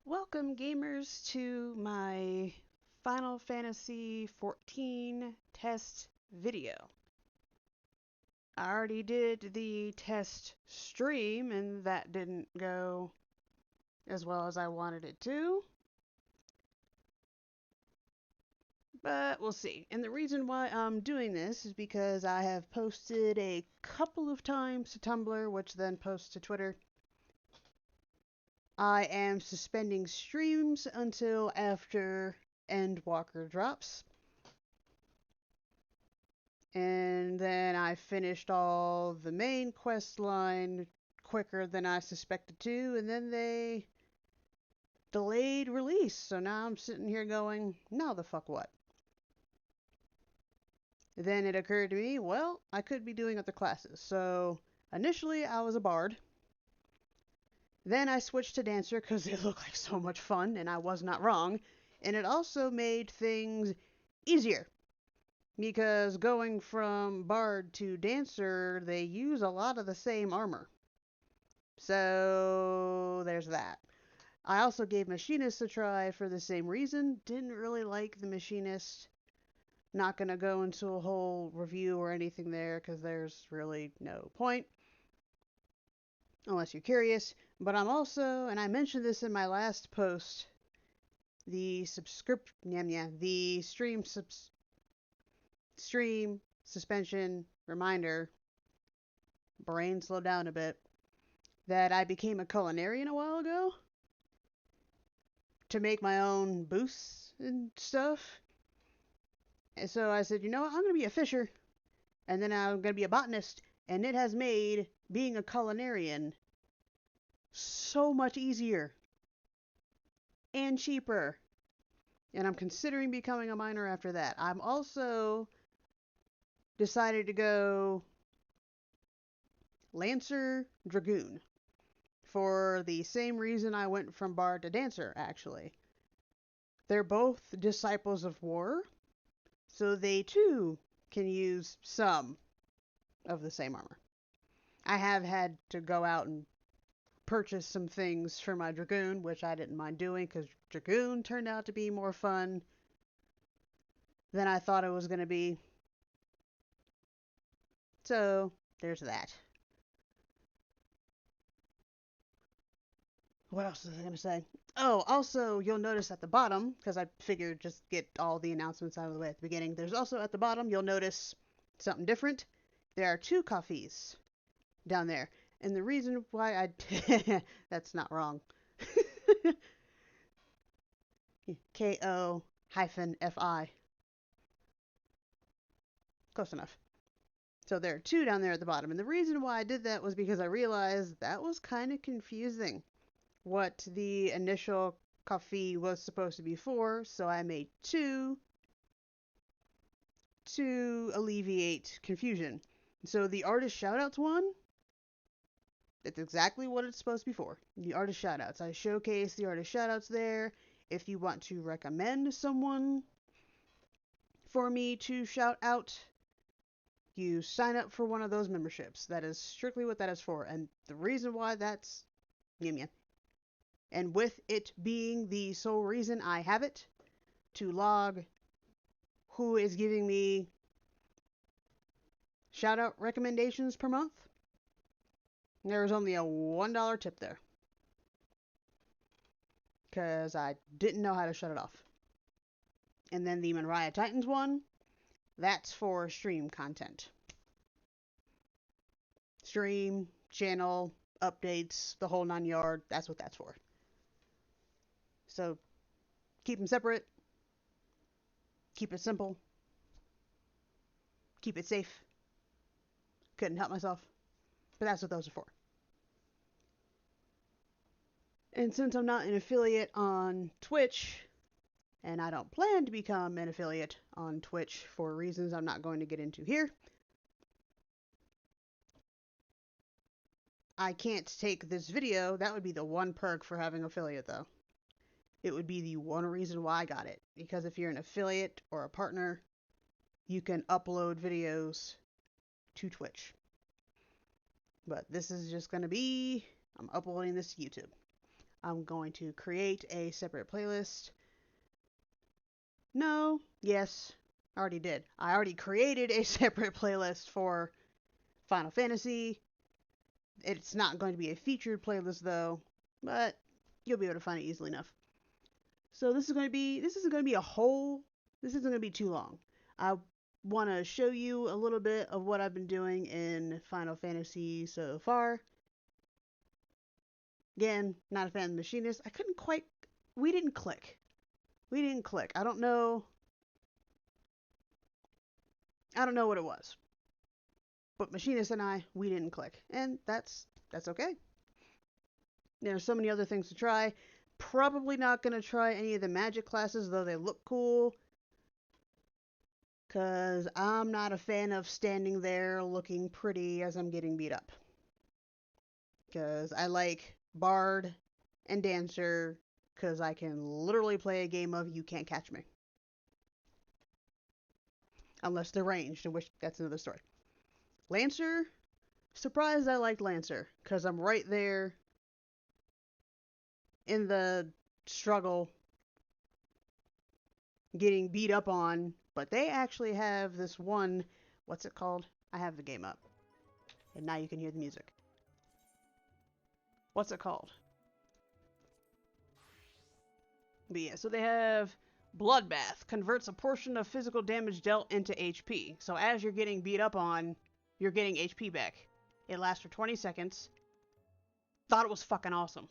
Welcome, gamers, to my Final Fantasy XIV test video. I already did the test stream, and that didn't go as well as I wanted it to. But we'll see. And the reason why I'm doing this is because I have posted a couple of times to Tumblr, which then posts to Twitter. I am suspending streams until after Endwalker drops. And then I finished all the main quest line quicker than I suspected to, and then they delayed release. So now I'm sitting here going, now the fuck what? Then it occurred to me, well, I could be doing other classes. So initially I was a bard. Then I switched to dancer because it looked like so much fun, and I was not wrong. And it also made things easier. Because going from bard to dancer, they use a lot of the same armor. So there's that. I also gave machinist a try for the same reason. Didn't really like the machinist. Not gonna go into a whole review or anything there because there's really no point. Unless you're curious. But I'm also, and I mentioned this in my last post, the the stream suspension reminder, brain slowed down a bit, that I became a culinarian a while ago to make my own boosts and stuff. And so I said, you know what, I'm going to be a fisher, and then I'm going to be a botanist, and it has made being a culinarian so much easier and cheaper. And I'm considering becoming a miner after that. I'm also decided to go Lancer Dragoon for the same reason I went from bard to dancer, actually. They're both disciples of war, so they too can use some of the same armor. I have had to go out and purchase some things for my Dragoon, which I didn't mind doing because Dragoon turned out to be more fun than I thought it was going to be. So, there's that. What else was I going to say? Oh, also, you'll notice at the bottom, because I figured just get all the announcements out of the way at the beginning, there's also at the bottom, you'll notice something different. There are two coffees down there. And the reason why I... that's not wrong. Ko-fi. Close enough. So there are two down there at the bottom. And the reason why I did that was because I realized that was kind of confusing what the initial coffee was supposed to be for. So I made two to alleviate confusion. So the artist shoutouts one, that's exactly what it's supposed to be for. The artist shoutouts. I showcase the artist shoutouts there. If you want to recommend someone for me to shout out, you sign up for one of those memberships. That is strictly what that is for. And the reason why that's yum yum. And with it being the sole reason I have it, to log who is giving me shout out recommendations per month, there was only a $1 tip there. Because I didn't know how to shut it off. And then the Mariah Titans one, that's for stream content. Stream, channel, updates, the whole 9 yard, that's what that's for. So keep them separate, keep it simple, keep it safe. Couldn't help myself, but that's what those are for. And since I'm not an affiliate on Twitch, and I don't plan to become an affiliate on Twitch for reasons I'm not going to get into here, I can't take this video. That would be the one perk for having affiliate, though. It would be the one reason why I got it. Because if you're an affiliate or a partner, you can upload videos to Twitch. But this is just going to be, I'm uploading this to YouTube. I'm going to create a separate playlist. No, yes, I already did. I already created a separate playlist for Final Fantasy. It's not going to be a featured playlist though, but you'll be able to find it easily enough. So this isn't going to be a whole, this isn't going to be too long. I want to show you a little bit of what I've been doing in Final Fantasy so far. Again, not a fan of the machinist. We didn't click. We didn't click. I don't know what it was. But machinist and we didn't click. And that's okay. There's so many other things to try. Probably not going to try any of the magic classes, though they look cool. Because I'm not a fan of standing there looking pretty as I'm getting beat up. Because I like Bard and Dancer, because I can literally play a game of you can't catch me. Unless they're ranged, in which that's another story. Lancer, surprised I liked Lancer, because I'm right there in the struggle getting beat up on, but they actually have this one, what's it called? I have the game up. And now you can hear the music. What's it called? But yeah, so they have Bloodbath, converts a portion of physical damage dealt into HP. So as you're getting beat up on, you're getting HP back. It lasts for 20 seconds. Thought it was fucking awesome.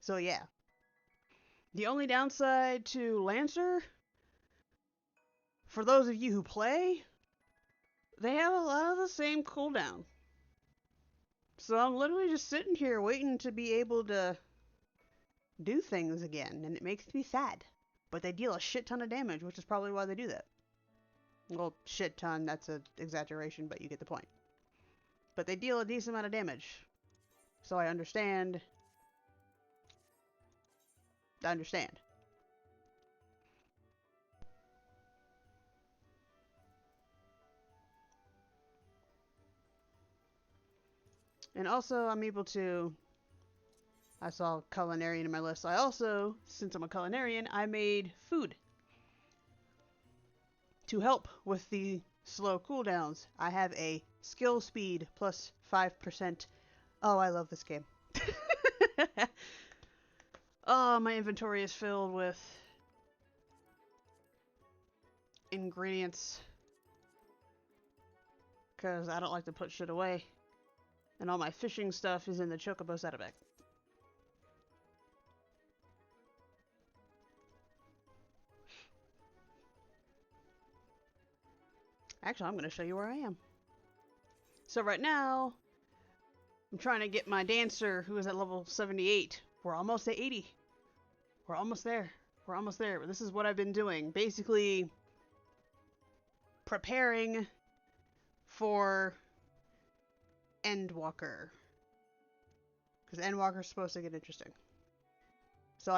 So yeah. The only downside to Lancer, for those of you who play, they have a lot of the same cooldown. So I'm literally just sitting here waiting to be able to do things again, and it makes me sad. But they deal a shit ton of damage, which is probably why they do that. Well, shit ton, that's an exaggeration, but you get the point. But they deal a decent amount of damage. So I understand. And also, I'm able to... I saw culinarian in my list. I also, since I'm a culinarian, I made food to help with the slow cooldowns. I have a skill speed plus 5%. Oh, I love this game. Oh, my inventory is filled with ingredients. Because I don't like to put shit away. And all my fishing stuff is in the Chocobo saddlebag. Actually, I'm going to show you where I am. So right now, I'm trying to get my dancer, who is at level 78. We're almost at 80. We're almost there. We're almost there. But this is what I've been doing. Basically, preparing for Endwalker. Because Endwalker's supposed to get interesting. So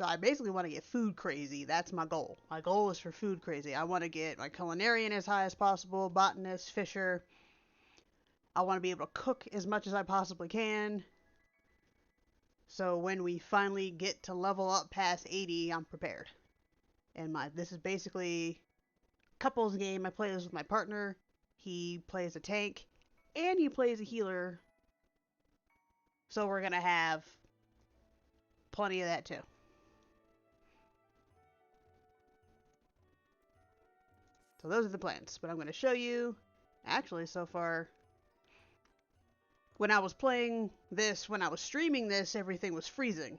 I basically want to get food crazy. That's my goal. My goal is for food crazy. I want to get my culinarian as high as possible, botanist, fisher. I want to be able to cook as much as I possibly can. So when we finally get to level up past 80, I'm prepared. And this is basically a couples game. I play this with my partner. He plays a tank and he plays a healer. So we're going to have plenty of that too. So those are the plans. But I'm going to show you, actually so far, when I was playing this, when I was streaming this, everything was freezing.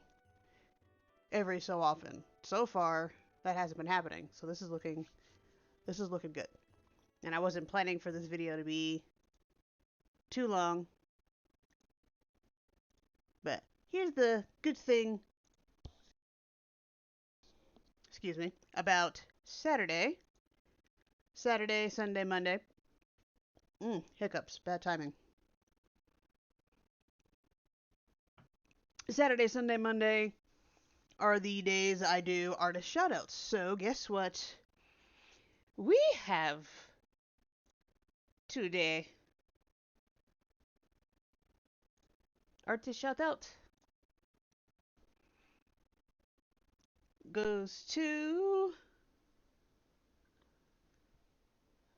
Every so often. So far, that hasn't been happening. So this is looking good. And I wasn't planning for this video to be too long. But here's the good thing, excuse me, about Saturday. Saturday, Sunday, Monday. Hiccups, bad timing. Saturday, Sunday, Monday are the days I do artist shoutouts. So guess what we have today? artist shout out goes to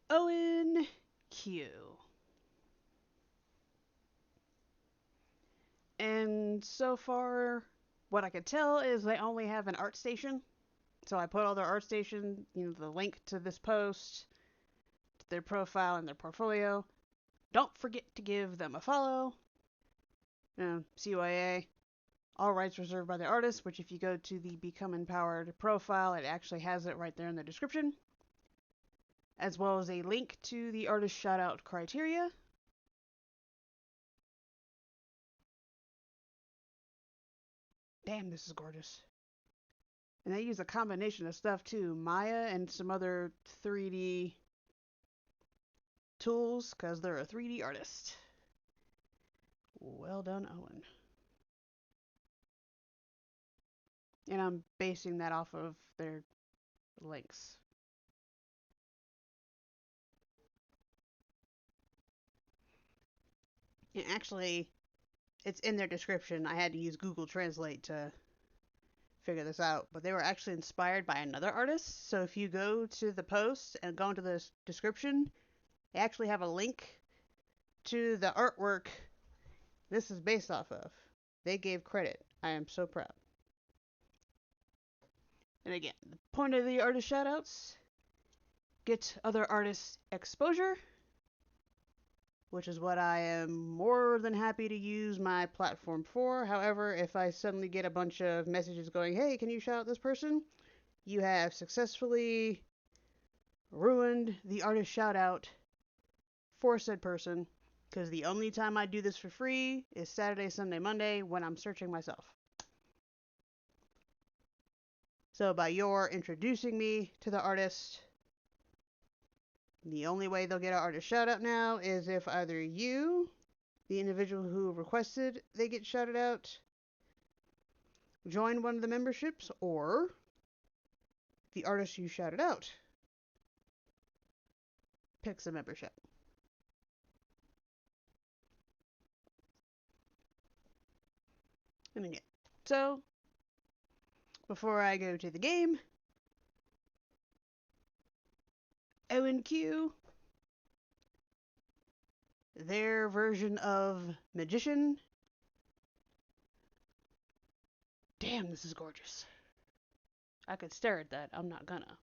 Owen Q. And so far, what I could tell is they only have an art station. So I put all their art station, the link to this post, to their profile and their portfolio. Don't forget to give them a follow. CYA. All rights reserved by the artist, which if you go to the Become Empowered profile, it actually has it right there in the description. As well as a link to the artist shoutout criteria. Damn, this is gorgeous. And they use a combination of stuff too. Maya and some other 3D tools, because they're a 3D artist. Well done, Owen. And I'm basing that off of their links. And actually, it's in their description. I had to use Google Translate to figure this out, but they were actually inspired by another artist. So if you go to the post and go into the description, they actually have a link to the artwork this is based off of. They gave credit. I am so proud. And again, the point of the artist shoutouts, get other artists exposure, which is what I am more than happy to use my platform for. However, if I suddenly get a bunch of messages going, hey, can you shout out this person? You have successfully ruined the artist shout out for said person, because the only time I do this for free is Saturday, Sunday, Monday when I'm searching myself. So by your introducing me to the artist, the only way they'll get an artist shout out now is if either you, the individual who requested they get shouted out, join one of the memberships, or the artist you shouted out picks a membership. And again, so before I go to the game, ONQ, their version of Magician. Damn, this is gorgeous. I could stare at that. I'm not gonna.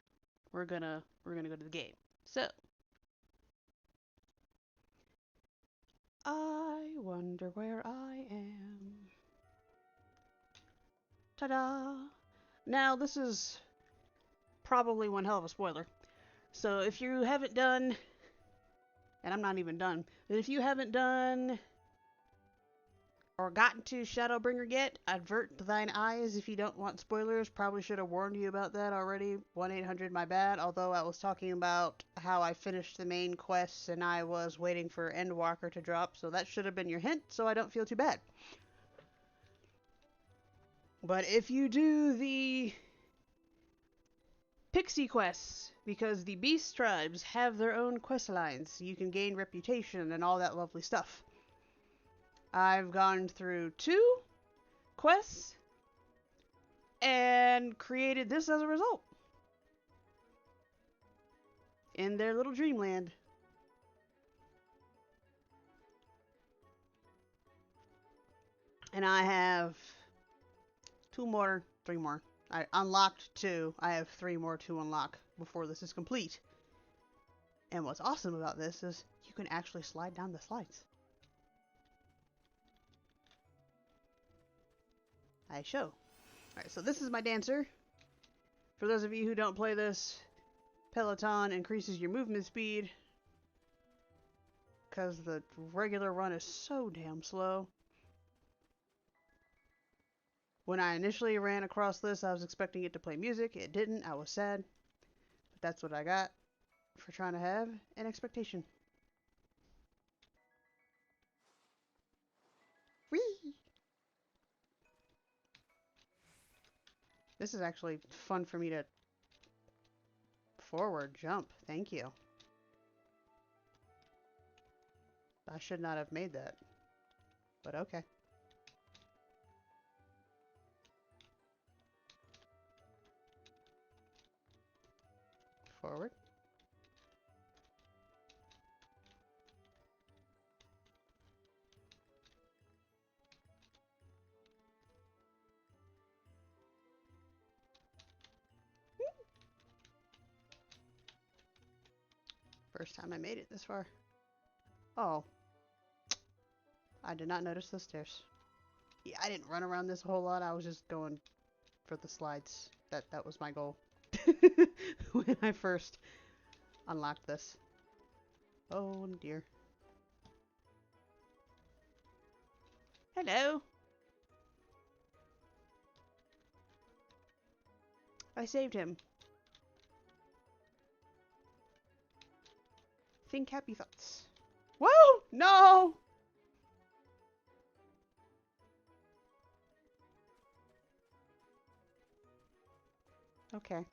We're gonna go to the game. So, I wonder where I am. Ta-da! Now, this is probably one hell of a spoiler. So if you haven't done, and I'm not even done, but if you haven't done or gotten to Shadowbringer yet, avert thine eyes if you don't want spoilers. Probably should have warned you about that already. 1-800 my bad, although I was talking about how I finished the main quests and I was waiting for Endwalker to drop, so that should have been your hint, so I don't feel too bad. But if you do the Pixie quests, because the Beast Tribes have their own quest lines, you can gain reputation and all that lovely stuff. I've gone through 2 quests and created this as a result in their little dreamland. And I have 3 more. I unlocked 2. I have 3 more to unlock before this is complete. And what's awesome about this is you can actually slide down the slides. I show. Alright, so this is my dancer. For those of you who don't play this, Peloton increases your movement speed because the regular run is so damn slow. When I initially ran across this, I was expecting it to play music. It didn't. I was sad. But that's what I got for trying to have an expectation. Whee! This is actually fun for me to forward jump. Thank you. I should not have made that. But okay. forward. First time I made it this far. Oh. I did not notice those stairs. Yeah, I didn't run around this a whole lot. I was just going for the slides. That was my goal. When I first unlocked this. Oh dear. Hello. I saved him. Think happy thoughts. Whoa! No! Okay.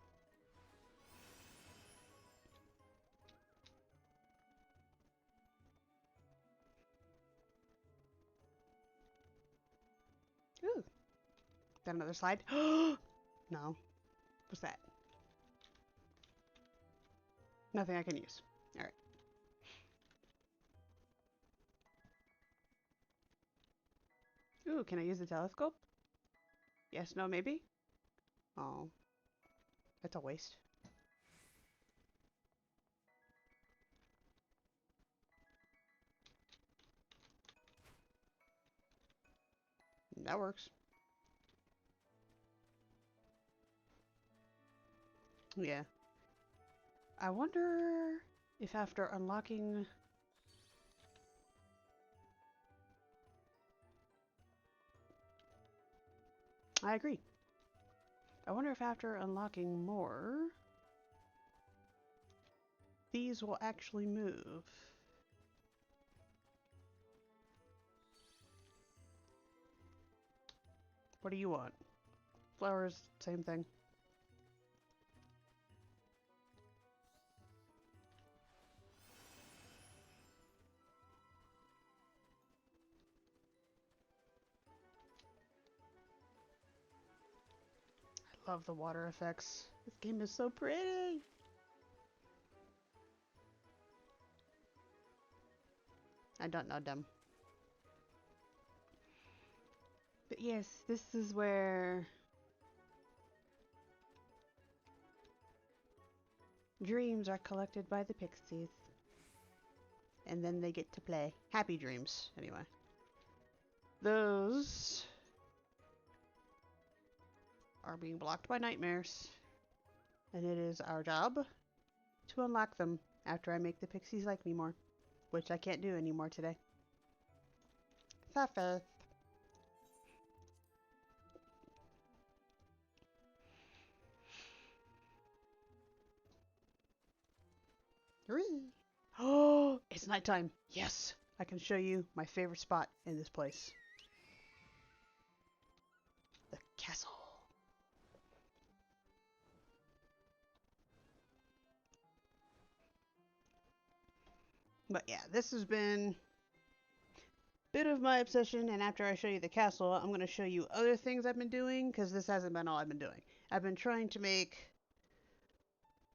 Ooh. Is that another slide? No. What's that? Nothing I can use. Alright. Ooh, can I use the telescope? Yes, no, maybe? Oh. That's a waste. That works. Yeah. I wonder if after unlocking... I agree. I wonder if after unlocking more, these will actually move. What do you want? Flowers, same thing. I love the water effects. This game is so pretty! I don't know them. But yes, this is where dreams are collected by the pixies. And then they get to play. Happy dreams, anyway. Those are being blocked by nightmares. And it is our job to unlock them after I make the pixies like me more. Which I can't do anymore today. Suffer. Oh, it's nighttime. Yes, I can show you my favorite spot in this place. The castle. But yeah, this has been a bit of my obsession, and after I show you the castle, I'm going to show you other things I've been doing, because this hasn't been all I've been doing. I've been trying to make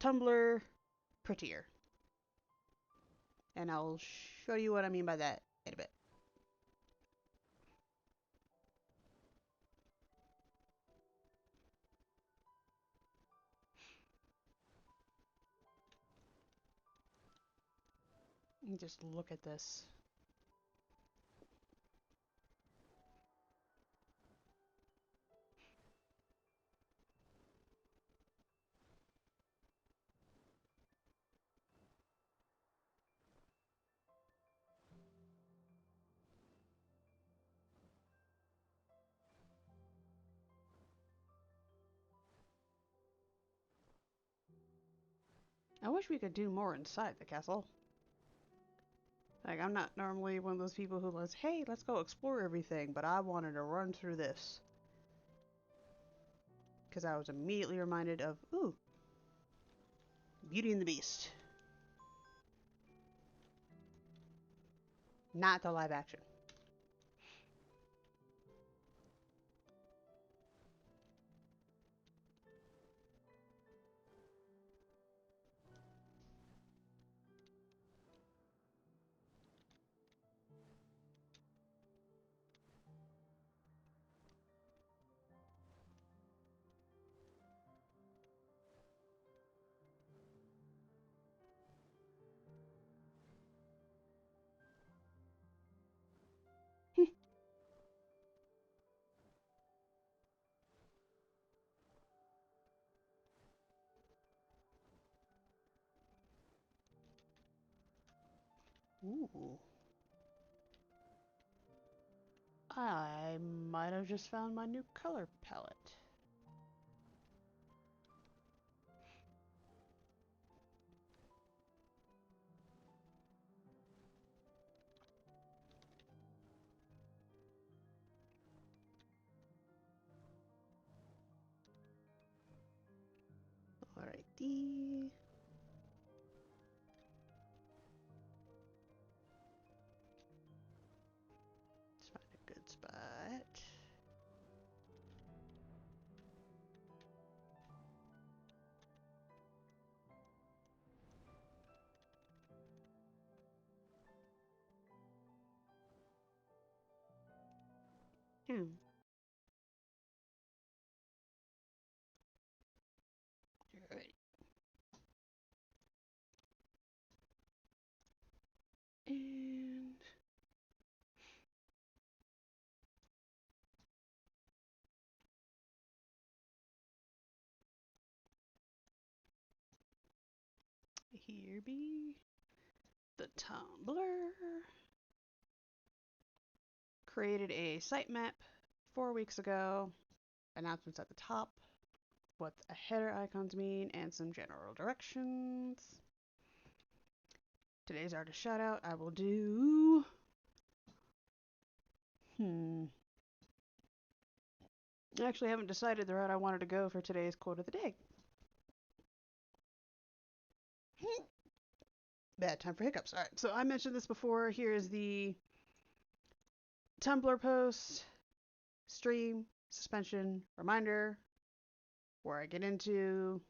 Tumblr prettier. And I'll show you what I mean by that in a bit. Just look at this. I wish we could do more inside the castle. Like, I'm not normally one of those people who goes, hey, let's go explore everything, but I wanted to run through this. Because I was immediately reminded of, ooh, Beauty and the Beast. Not the live action. Ooh. I might have just found my new color palette. Alrighty. Let's find a good spot. Alright. And here be the Tumblr. Created a sitemap 4 weeks ago. Announcements at the top, what the header icons mean, and some general directions. Today's artist shout out, I will do. I actually haven't decided the route I wanted to go for today's quote of the day. Bad time for hiccups. Alright, so I mentioned this before. Here's the Tumblr post, stream, suspension, reminder, where I get into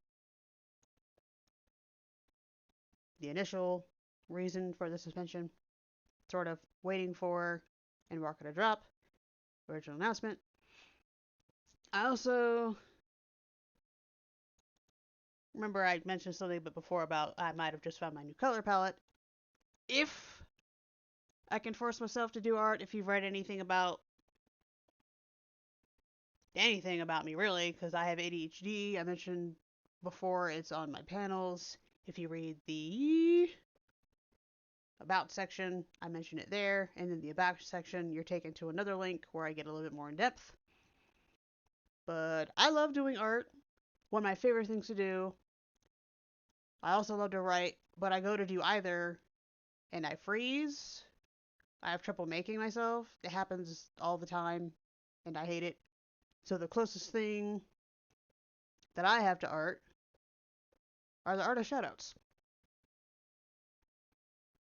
the initial reason for the suspension, sort of waiting for and market a drop, original announcement. I also remember I mentioned something before about I might have just found my new color palette. If I can force myself to do art, if you've read anything about me really, because I have ADHD, I mentioned before it's on my panels. If you read the about section, I mention it there, and then the about section, you're taken to another link where I get a little bit more in depth. But I love doing art. One of my favorite things to do. I also love to write, but I go to do either and I freeze. I have trouble making myself. It happens all the time and I hate it. So the closest thing that I have to art are the artist shoutouts.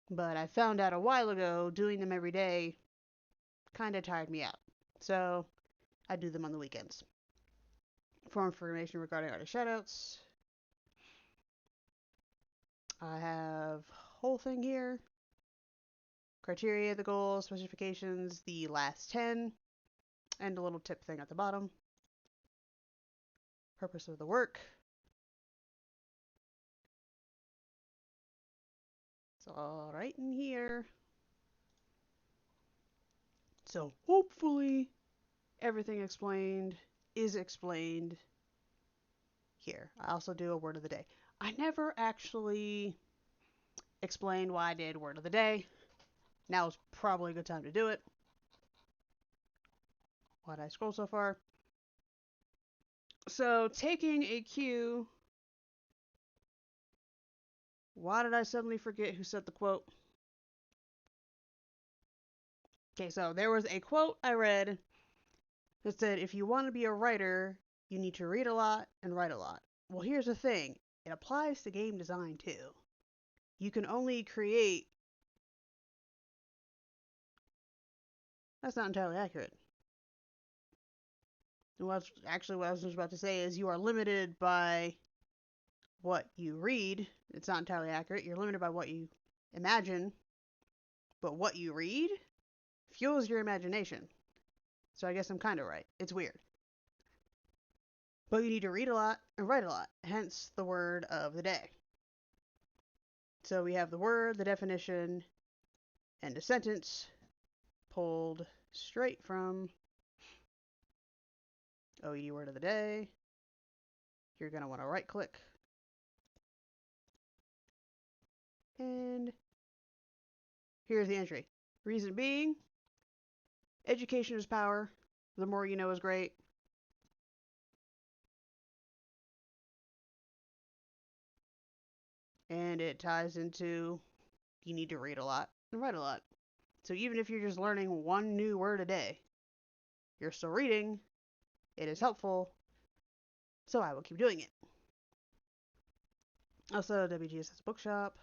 But I found out a while ago doing them every day kind of tired me out. So I do them on the weekends. For information regarding artist shoutouts, I have whole thing here. Criteria, the goals, specifications, the last 10, and a little tip thing at the bottom. Purpose of the work. It's all right in here. So hopefully everything is explained here. I also do a word of the day. I never actually explained why I did word of the day. Now is probably a good time to do it. Why'd I scroll so far? So taking a cue. Why did I suddenly forget who said the quote? Okay, so there was a quote I read that said, if you want to be a writer, you need to read a lot and write a lot. Well, here's the thing. It applies to game design too. You can only create. That's not entirely accurate. What I was just about to say is you are limited by what you read. It's not entirely accurate. You're limited by what you imagine, but what you read fuels your imagination. So I guess I'm kind of right. It's weird. But you need to read a lot and write a lot, hence the word of the day. So we have the word, the definition, and a sentence pulled straight from OED word of the day. You're going to want to right click and Here's the entry. Reason being, education is power. The more you know is great. And it ties into you need to read a lot and write a lot. So even if you're just learning one new word a day, you're still reading. It is helpful. So I will keep doing it. Also, WGS has a bookshop.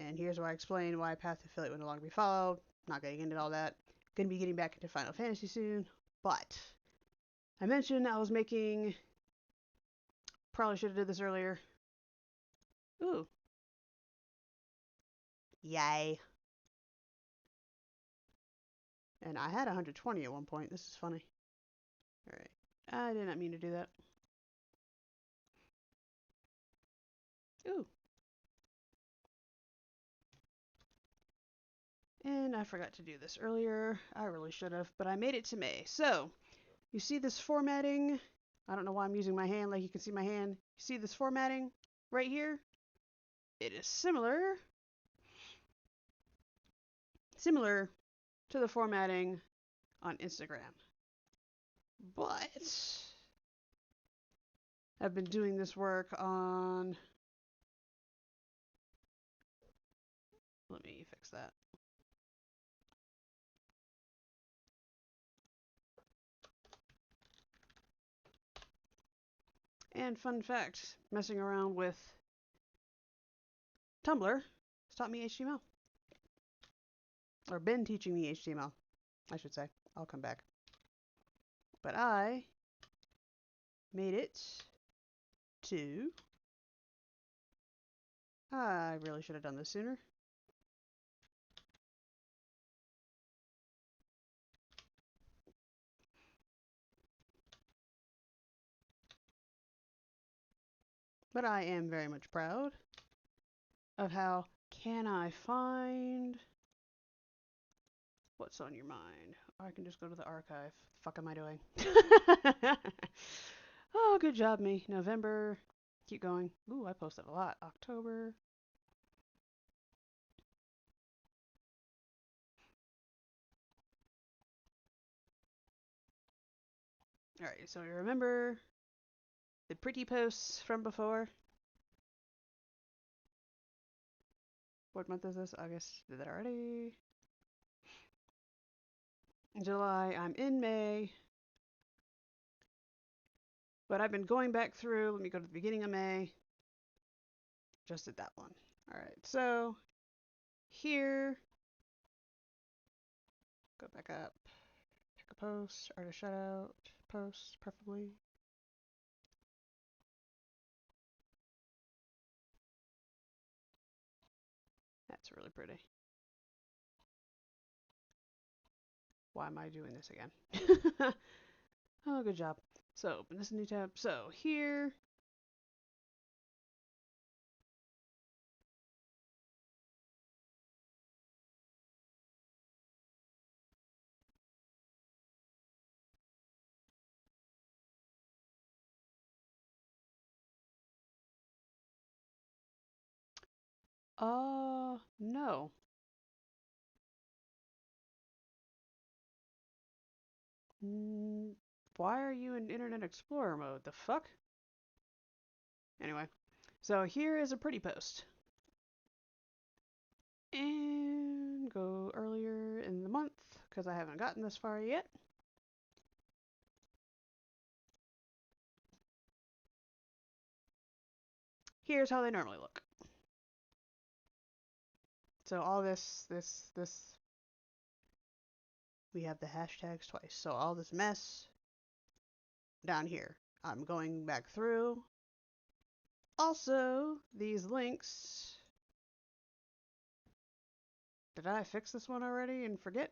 And here's where I explain why Path to Affiliate will no longer be followed. Not getting into all that. Going to be getting back into Final Fantasy soon. But I mentioned I was making... Probably should have did this earlier. Ooh. Yay. And I had 120 at one point. This is funny. Alright. I did not mean to do that. Ooh. And I forgot to do this earlier. I really should have, but I made it to May. So, you see this formatting? I don't know why I'm using my hand like you can see my hand. You see this formatting right here? It is similar to the formatting on Instagram. But I've been doing this work on... Let me fix that. And fun fact, messing around with Tumblr has taught me HTML. Or been teaching me HTML, I should say. I'll come back. But I made it to... I really should have done this sooner. But I am very much proud of how can I find what's on your mind. Or I can just go to the archive. The fuck am I doing? Oh, good job, me. November. Keep going. Ooh, I posted a lot. October. Alright, so you remember the pretty posts from before? What month is this? August. Did that already? July. I'm in May. But I've been going back through. Let me go to the beginning of May. Just did that one. Alright, so here. Go back up. Pick a post. Artist shout out. Post, preferably. That's really pretty. Why am I doing this again? Oh, good job. So open this new tab. So here. No. Why are you in Internet Explorer mode? The fuck? Anyway, so here is a pretty post. And go earlier in the month, because I haven't gotten this far yet. Here's how they normally look. So all this, we have the hashtags twice. So all this mess down here. I'm going back through. Also, these links. Did I fix this one already and forget?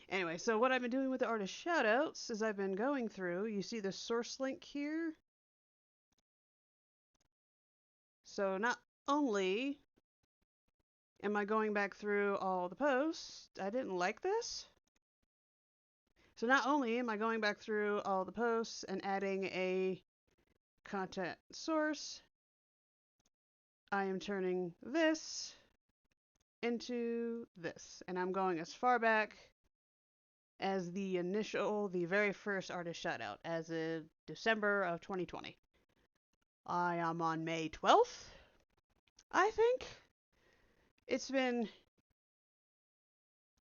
Anyway, so what I've been doing with the artist shoutouts is I've been going through. You see the source link here? So not only am I going back through all the posts, I didn't like this. So not only am I going back through all the posts and adding a content source, I am turning this into this. And I'm going as far back as the very first artist shoutout, as of December of 2020. I am on May 12th, I think. It's been,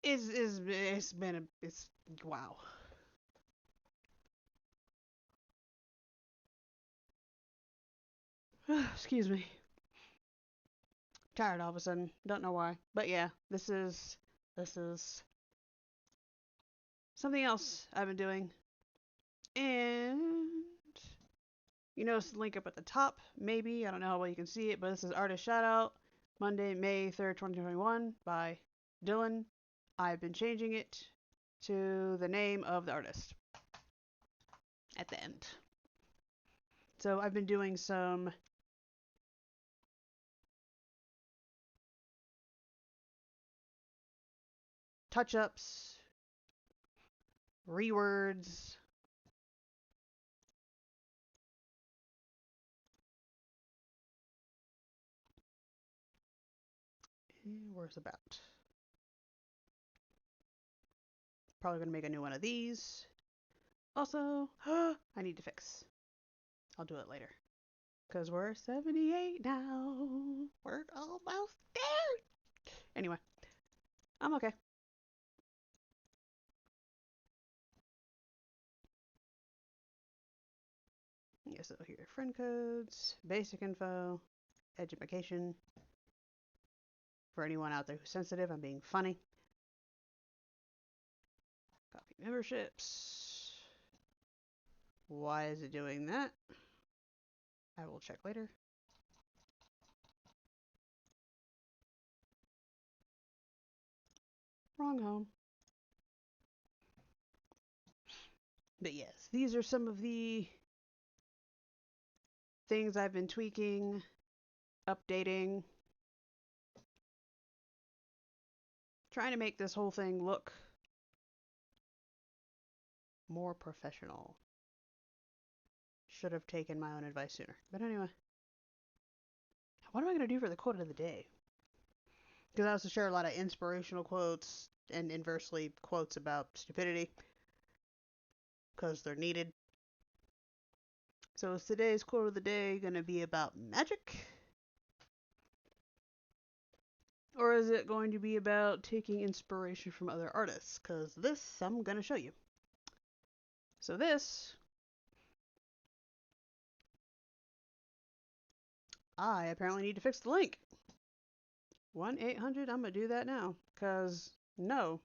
it's been, it's, wow. Excuse me. Tired all of a sudden. Don't know why. But yeah, this is something else I've been doing. And you notice the link up at the top, maybe. I don't know how well you can see it, but this is Artist Shoutout, Monday, May 3rd, 2021 by Dylan. I've been changing it to the name of the artist at the end. So I've been doing some touch-ups, rewords, where's about? Probably gonna make a new one of these. Also, I need to fix. I'll do it later. Because we're 78 now. We're almost there. Anyway, I'm okay. Yeah, so here, friend codes, basic info, education. For anyone out there who's sensitive, I'm being funny. Copy memberships. Why is it doing that? I will check later. Wrong home. But yes, these are some of the things I've been tweaking, updating, trying to make this whole thing look more professional. Should have taken my own advice sooner. But anyway, what am I going to do for the quote of the day? Because I also share a lot of inspirational quotes and inversely quotes about stupidity. Because they're needed. So is today's quote of the day going to be about magic? Or is it going to be about taking inspiration from other artists? Because this I'm going to show you. So this, I apparently need to fix the link. 1-800, I'm going to do that now. Because, no.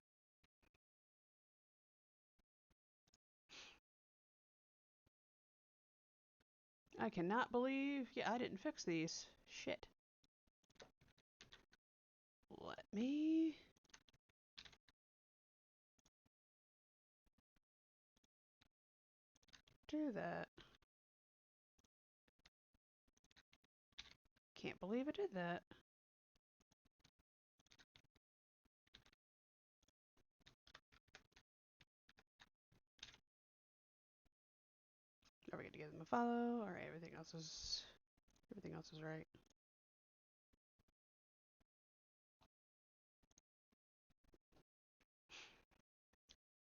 I cannot believe, yeah, I didn't fix these. Shit. Let me do that. Can't believe I did that. Don't forget to give them a follow. Alright, everything else is right.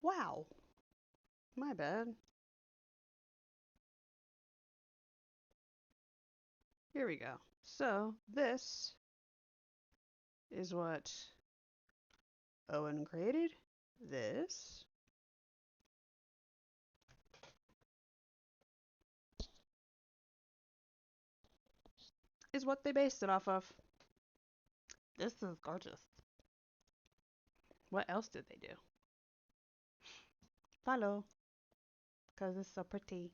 Wow. My bad. Here we go. So, this is what Owen created. This is what they based it off of. This is gorgeous. What else did they do? Follow. Because it's so pretty.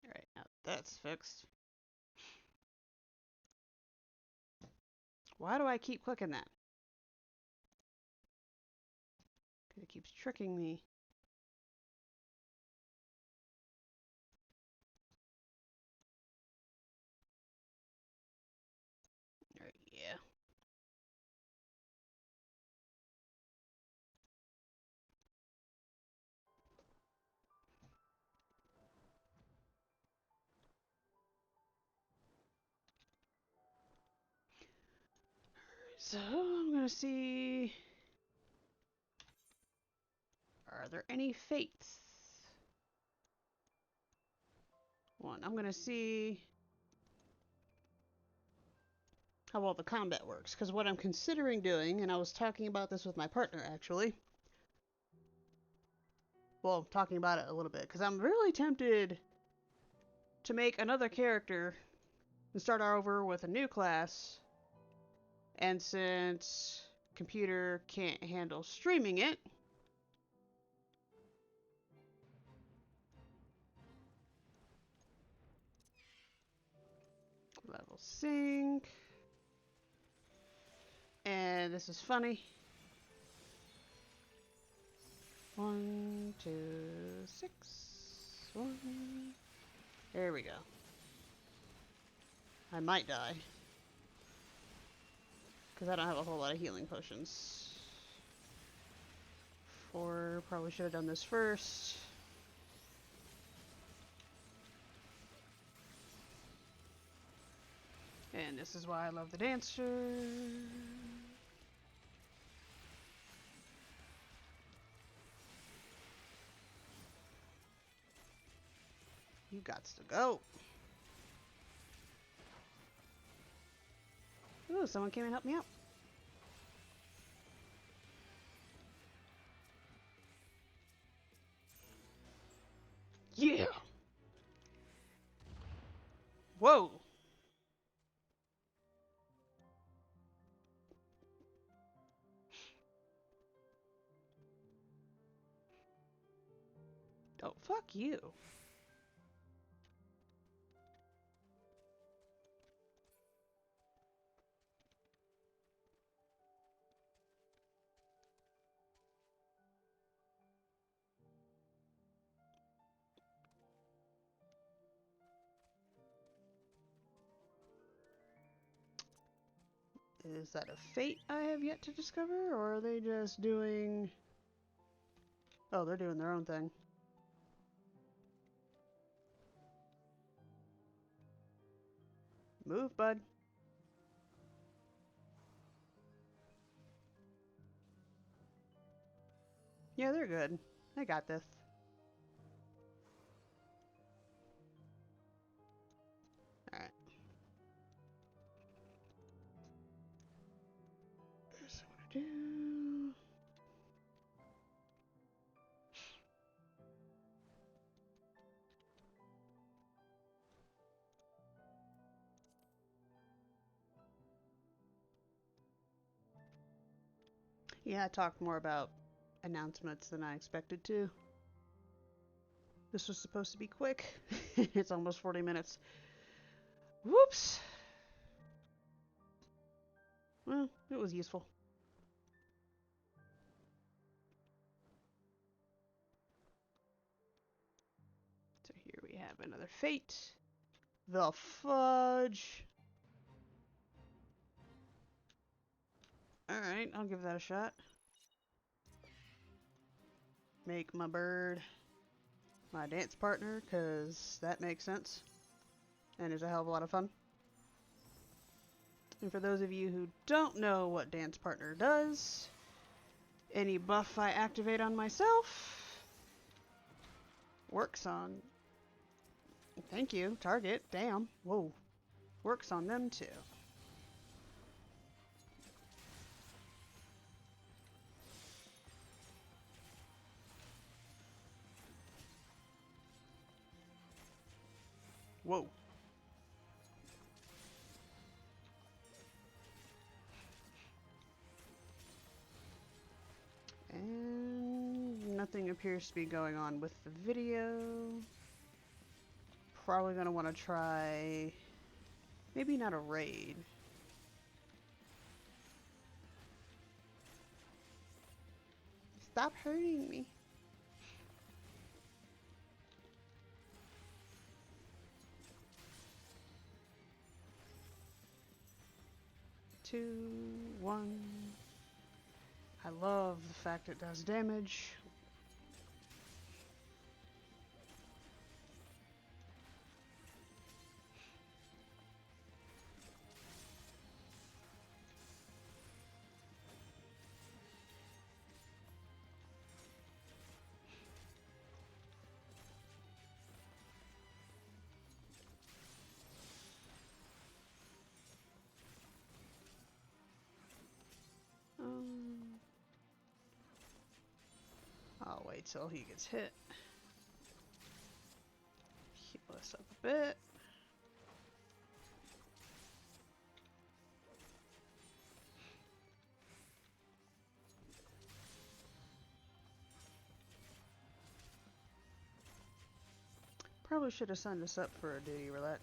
Alright, now that's fixed. Why do I keep clicking that? Because it keeps tricking me. Alright, yeah. So I'm gonna see. Are there any fates? One. I'm gonna see how well the combat works, because what I'm considering doing, and I was talking about this with my partner actually. Well, talking about it a little bit, because I'm really tempted to make another character and start over with a new class. And since computer can't handle streaming it, level sync. And this is funny. 1, 2, 6, 1. There we go. I might die, because I don't have a whole lot of healing potions. 4, probably should have done this first. And this is why I love the dancer. You gots to go. Ooh, someone came and helped me out. Yeah! Whoa! Oh, fuck you. Is that a fate I have yet to discover, or are they just doing... Oh, they're doing their own thing. Move, bud. Yeah, they're good. I got this. Alright. Here's what I do. Yeah, I talked more about announcements than I expected to. This was supposed to be quick. It's almost 40 minutes. Whoops! Well, it was useful. So here we have another fate. The fudge! Alright, I'll give that a shot. Make my bird my dance partner, because that makes sense. And is a hell of a lot of fun. And for those of you who don't know what dance partner does, any buff I activate on myself works on... Thank you, target, damn, whoa. Works on them too. Whoa. And nothing appears to be going on with the video. Probably gonna want to try, maybe not a raid. Stop hurting me. Two, one. I love the fact it does damage. wait till he gets hit. Heal us up a bit. Probably should have signed us up for a duty roulette.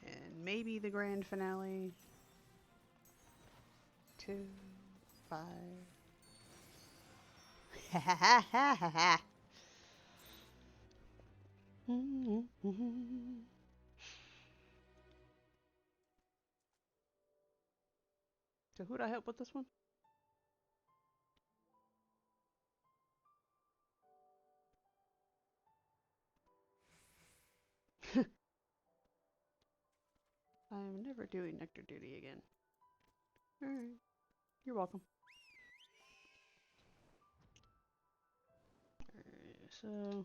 And maybe the grand finale. 2, 5. Ha ha ha ha ha ha. So who'd I help with this one? I'm never doing nectar duty again. Alright. You're welcome. Alright, so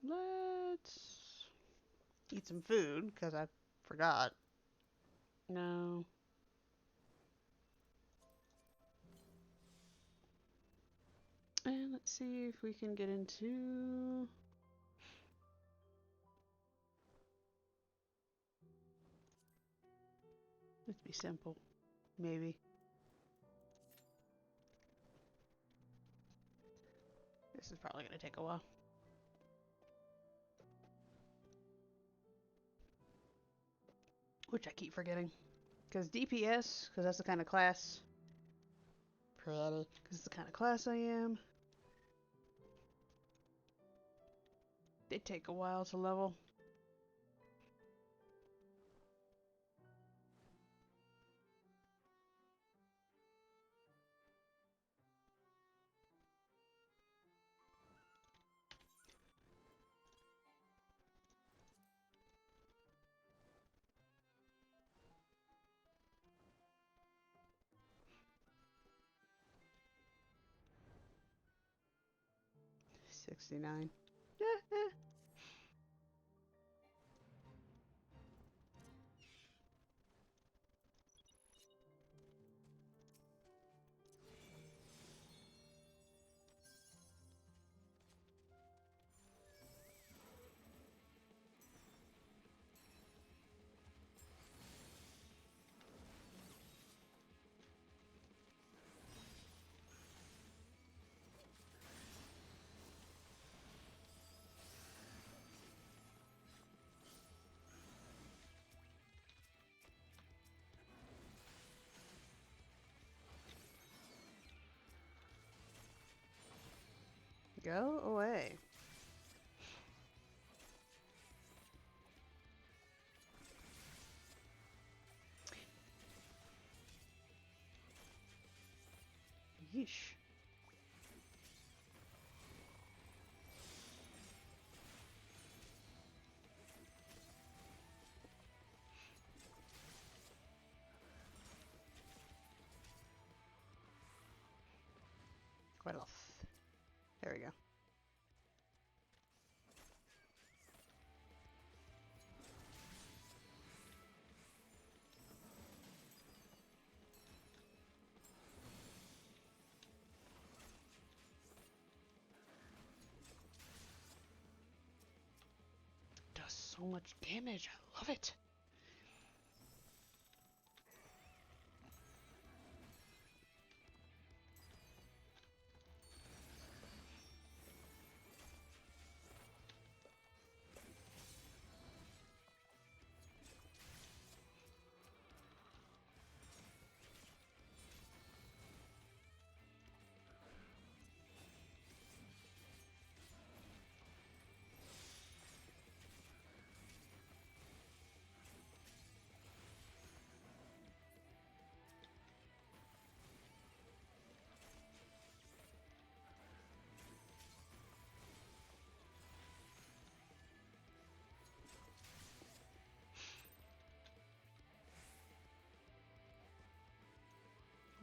let's eat some food, because I forgot. No. And let's see if we can get into... Let's be simple. Maybe. This is probably going to take a while. Which I keep forgetting. Because DPS, because that's the kind of class... Pretty. Because it's the kind of class I am. They take a while to level. $69. Go away. Yeesh. Quite off. There we go. so much damage. I love it.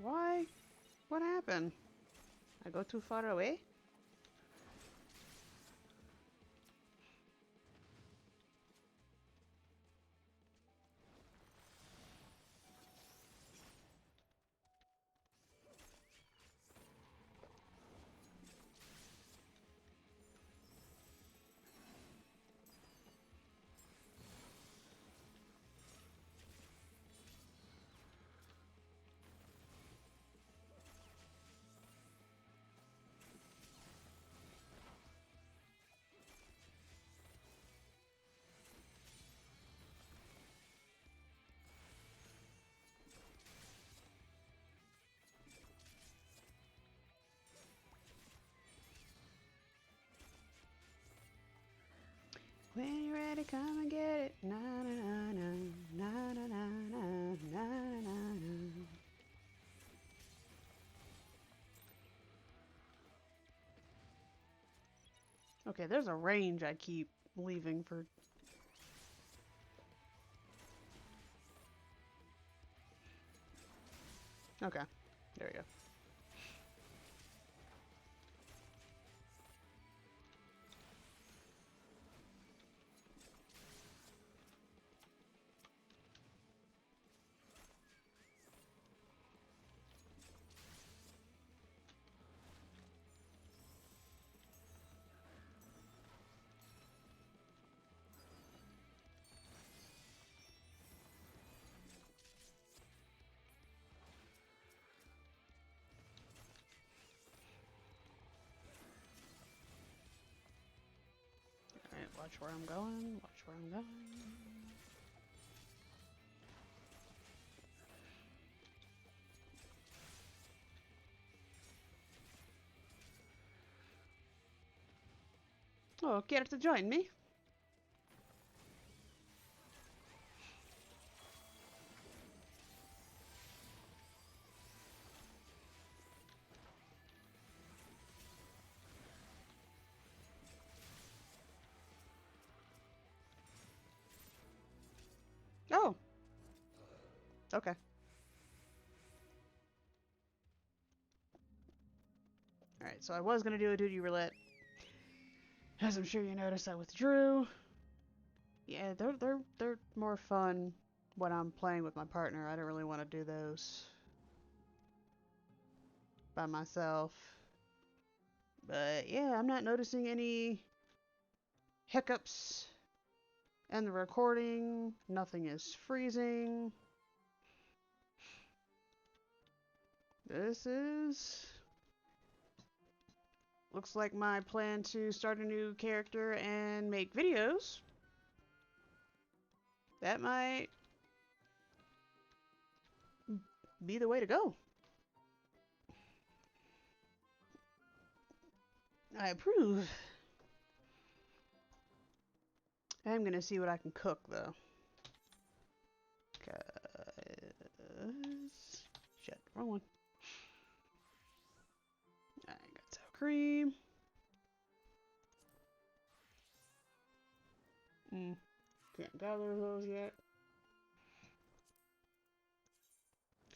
Why? What happened? I go too far away? When you're ready, come and get it. Na na na na na na na na na na na. Okay, there's a range I keep leaving for. Okay, there we go. Alright, watch where I'm going. Watch where I'm going. Oh, care to join me? Oh. Okay. Alright, so I was gonna do a duty roulette. As I'm sure you noticed, I withdrew. Yeah, they're more fun when I'm playing with my partner. I don't really want to do those by myself. But yeah, I'm not noticing any hiccups in the recording. Nothing is freezing. This is... Looks like my plan to start a new character and make videos. That might be the way to go. I approve. I'm gonna see what I can cook though. Shit, wrong one. I got sour cream. Can't gather those yet.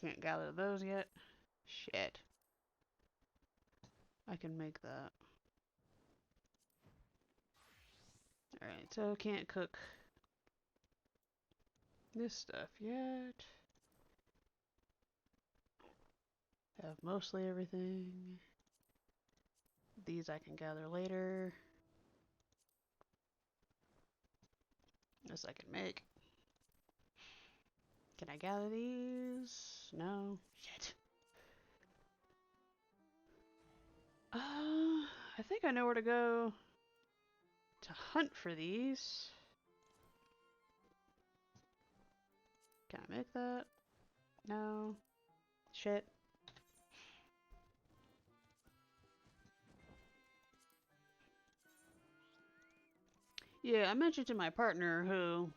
Can't gather those yet. Shit. I can make that. Alright, so can't cook this stuff yet. Have mostly everything. These I can gather later. This I can make. Can I gather these? No. Shit. I think I know where to go to hunt for these. Can I make that? No. Shit. Yeah, I mentioned to my partner who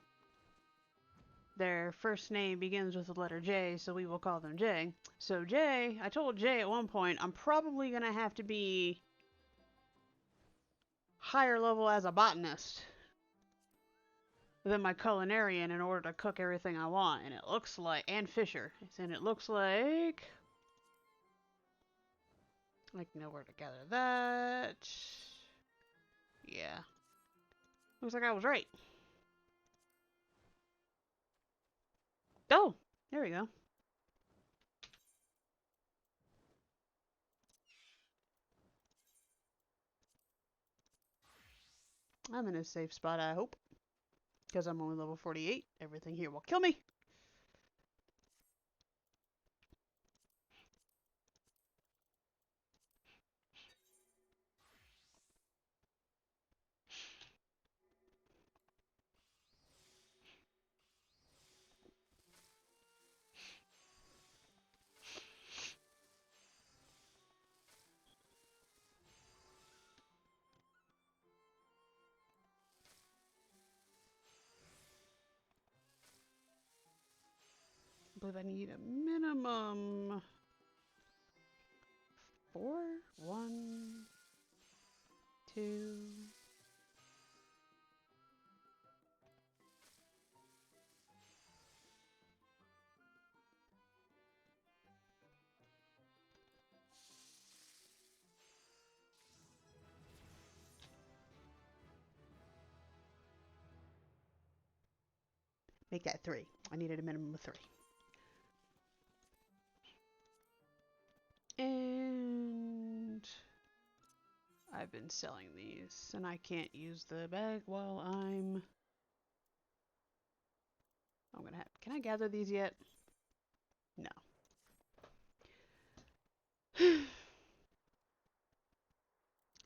their first name begins with the letter J, so we will call them J. So Jay, I told Jay at one point, I'm probably gonna have to be higher level as a botanist than my culinarian in order to cook everything I want. And it looks like, and Fisher, and it looks like I know where to gather that. Yeah. Looks like I was right. Oh, there we go. I'm in a safe spot, I hope. Because I'm only level 48. Everything here will kill me. I believe I need a minimum 4. 1, 2. Make that 3. I needed a minimum of 3. And I've been selling these, and I can't use the bag while I'm gonna have. Can I gather these yet? No.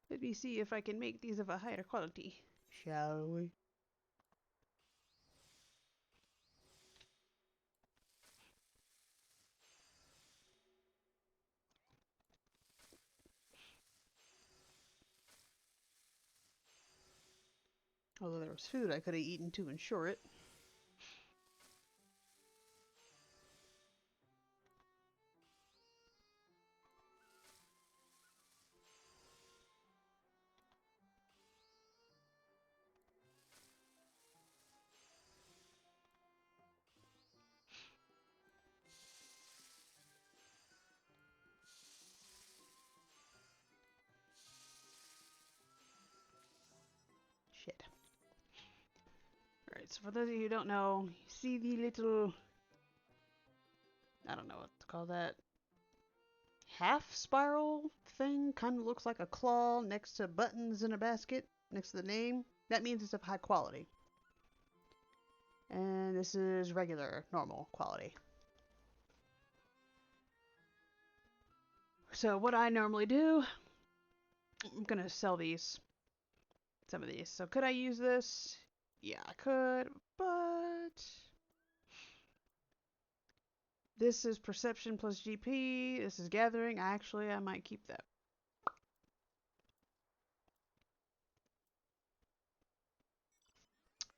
Let me see if I can make these of a higher quality. Shall we? Although there was food I could have eaten to ensure it. Shit. Alright, so for those of you who don't know, you see the little, I don't know what to call that, half spiral thing? Kind of looks like a claw next to buttons in a basket, next to the name. That means it's of high quality. And this is regular, normal quality. So what I normally do, I'm gonna sell these. Some of these. So could I use this? Yeah, I could, but this is perception plus GP. This is gathering. Actually, I might keep that.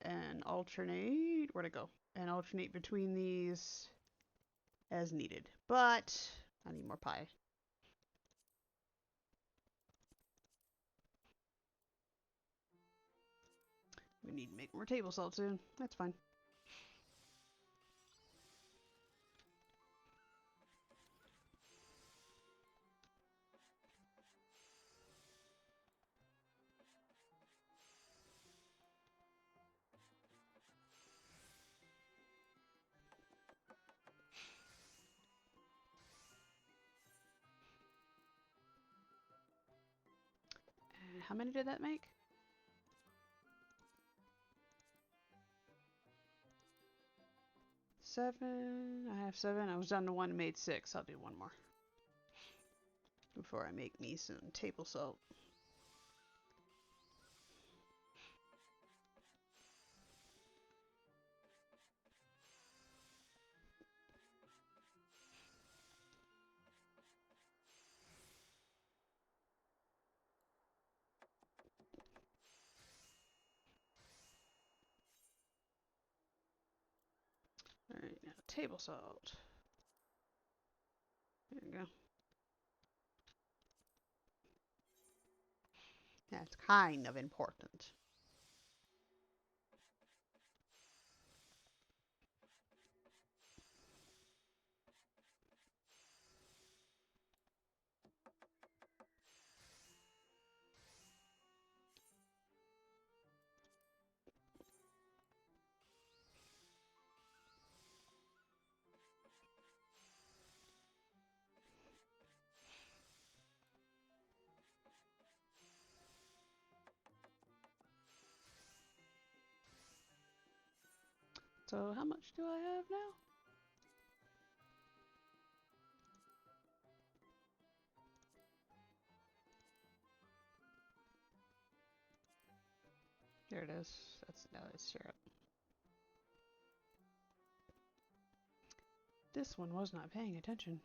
And alternate. Where'd it go? And alternate between these as needed. But I need more pie. We need to make more table salt soon. That's fine. And how many did that make? 7. I have 7. I was down to 1 and made 6. I'll do one more before I make me some table salt. Alright, now table salt. There you go. That's kind of important. So how much do I have now? There it is. That's syrup. This one was not paying attention.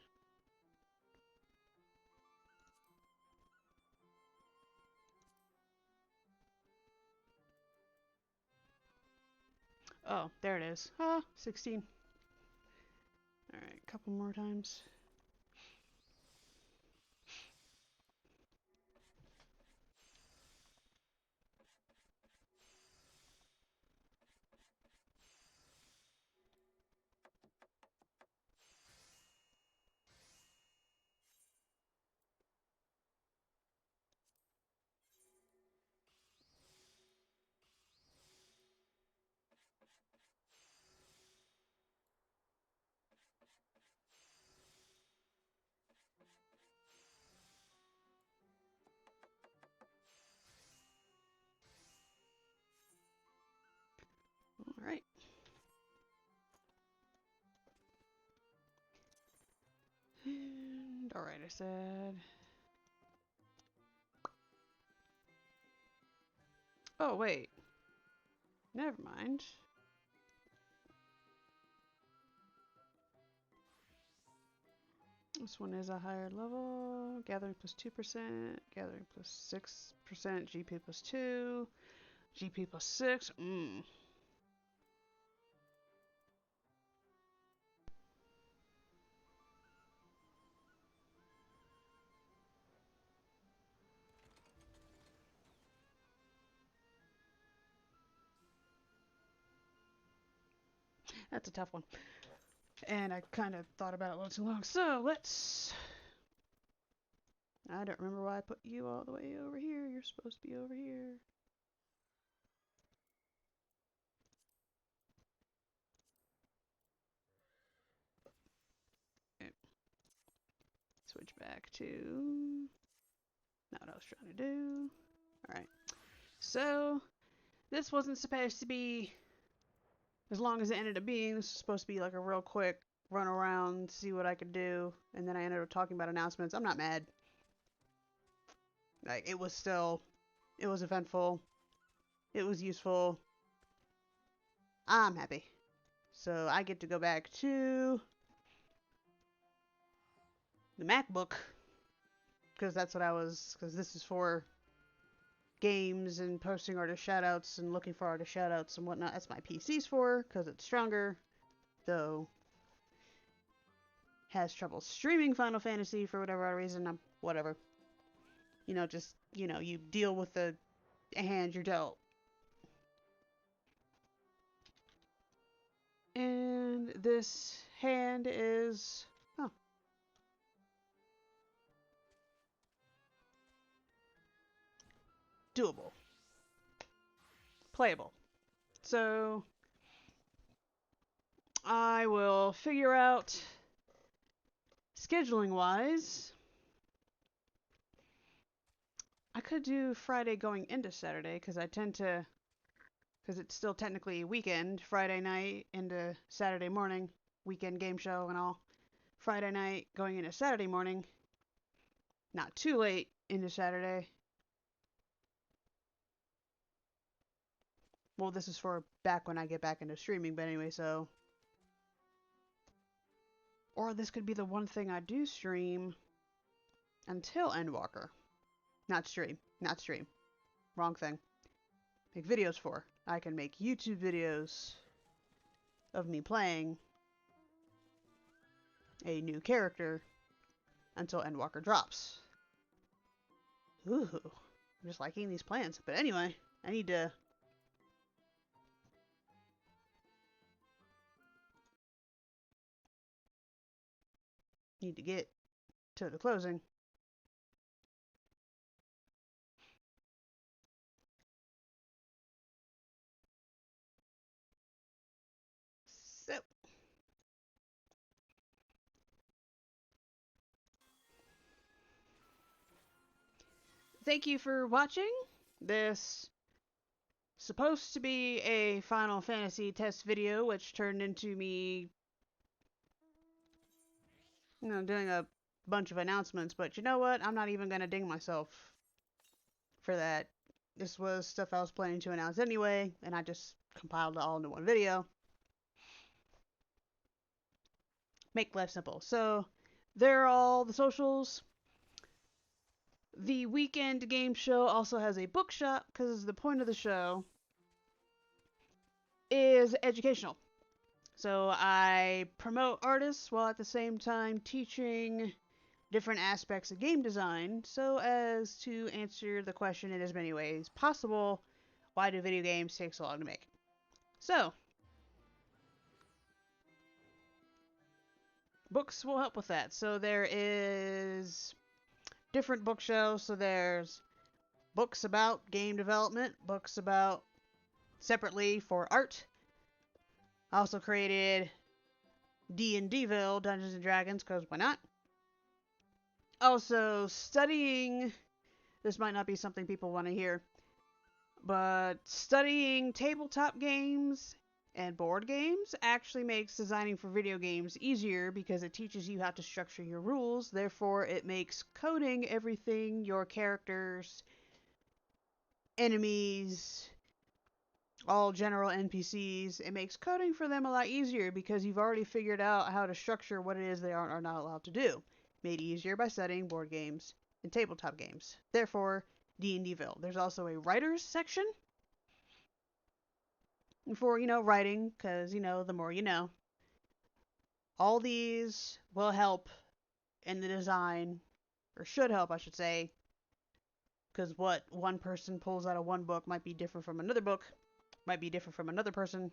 Oh, there it is. Ah, 16. Alright, a couple more times. Alright. And alright, I said. Oh, wait. Never mind. This one is a higher level. Gathering plus 2%. Gathering plus 6%. GP plus 2. GP plus 6. That's a tough one. And I kind of thought about it a little too long. So let's... I don't remember why I put you all the way over here. You're supposed to be over here. Okay. Switch back to... not what I was trying to do. Alright. So, this wasn't supposed to be as long as it ended up being. This was supposed to be like a real quick run around, see what I could do. And then I ended up talking about announcements. I'm not mad. Like, it was eventful. It was useful. I'm happy. So I get to go back to the MacBook. Because that's what because this is for games and posting artist shoutouts and looking for artist shoutouts and whatnot. That's my PC's for, because it's stronger. Though, has trouble streaming Final Fantasy for whatever reason. Whatever. You know, just, you deal with the hand you're dealt. And this hand is... oh. Doable. Playable. So... I will figure out... scheduling wise... I could do Friday going into Saturday, because I tend to... because it's still technically weekend, Friday night into Saturday morning, weekend game show and all. Friday night going into Saturday morning, not too late into Saturday. Well, this is for back when I get back into streaming, but anyway, so. Or this could be the one thing I do stream until Endwalker. Not stream. Not stream. Wrong thing. Make videos for. I can make YouTube videos of me playing a new character until Endwalker drops. Ooh. I'm just liking these plans. But anyway, I need to get to the closing. So, thank you for watching this supposed to be a Final Fantasy test video, which turned into me, doing a bunch of announcements. But you know what? I'm not even gonna ding myself for that. This was stuff I was planning to announce anyway, and I just compiled it all into one video. Make life simple. So, there are all the socials. The weekend game show also has a bookshop, because the point of the show is educational. So I promote artists while at the same time teaching different aspects of game design so as to answer the question in as many ways possible, why do video games take so long to make? So, books will help with that. So there is different bookshelves. So there's books about game development, books about separately for art. I also created D&Deville, Dungeons and Dragons, because why not? Also, studying, this might not be something people want to hear, but studying tabletop games and board games actually makes designing for video games easier because it teaches you how to structure your rules. Therefore, it makes coding everything, your characters, enemies, all general NPCs, it makes coding for them a lot easier because you've already figured out how to structure what it is they are not allowed to do. Made easier by studying board games and tabletop games. Therefore, D&Deville. There's also a writers section for, writing, because, the more you know. All these will help in the design, or should help, I should say, because what one person pulls out of one book might be different from another book, might be different from another person,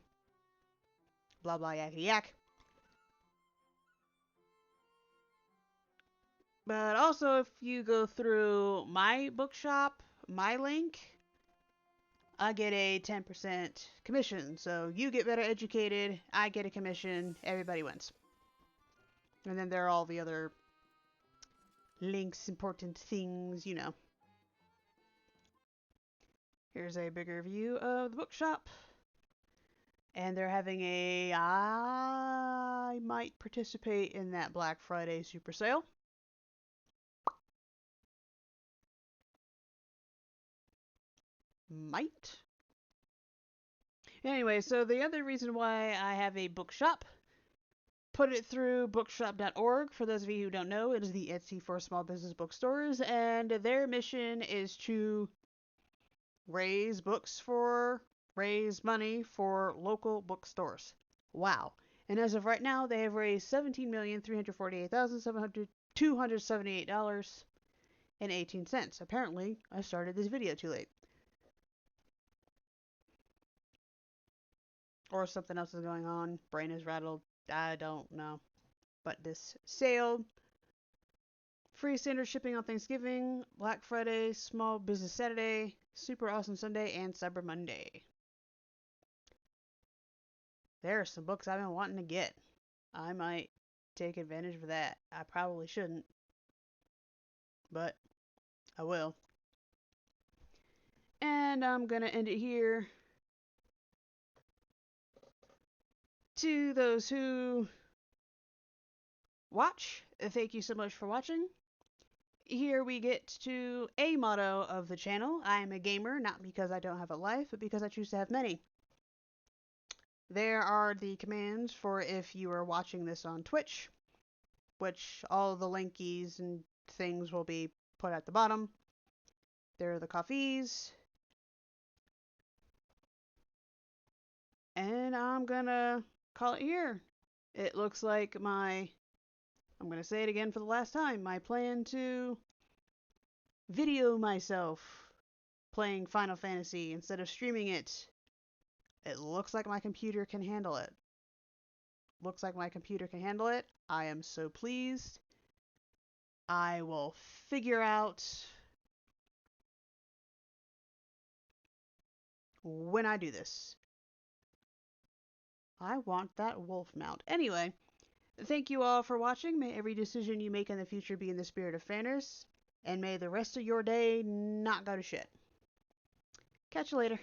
blah blah yakety yak. But also, if you go through my bookshop, my link, I get a 10% commission. So you get better educated, I get a commission, everybody wins. And then there are all the other links, important things, Here's a bigger view of the bookshop. And they're having I might participate in that Black Friday super sale. Might. Anyway, so the other reason why I have a bookshop, put it through bookshop.org. For those of you who don't know, it is the Etsy for small business bookstores, and their mission is to raise money for local bookstores. Wow. And as of right now, they have raised $17,348,278.18. Apparently, I started this video too late. Or something else is going on. Brain is rattled. I don't know. But this sale, free standard shipping on Thanksgiving, Black Friday, Small Business Saturday, Super Awesome Sunday, and Cyber Monday. There are some books I've been wanting to get. I might take advantage of that. I probably shouldn't, but I will. And I'm gonna end it here. to those who watch, thank you so much for watching. Here we get to a motto of the channel. I am a gamer, not because I don't have a life, but because I choose to have many. There are the commands for if you are watching this on Twitch, which all the linkies and things will be put at the bottom. There are the coffees. And I'm gonna call it here. It looks like I'm gonna say it again for the last time, my plan to video myself playing Final Fantasy instead of streaming it. It looks like my computer can handle it. Looks like my computer can handle it. I am so pleased. I will figure out when I do this. I want that wolf mount. Anyway, thank you all for watching. May every decision you make in the future be in the spirit of fairness. And may the rest of your day not go to shit. Catch you later.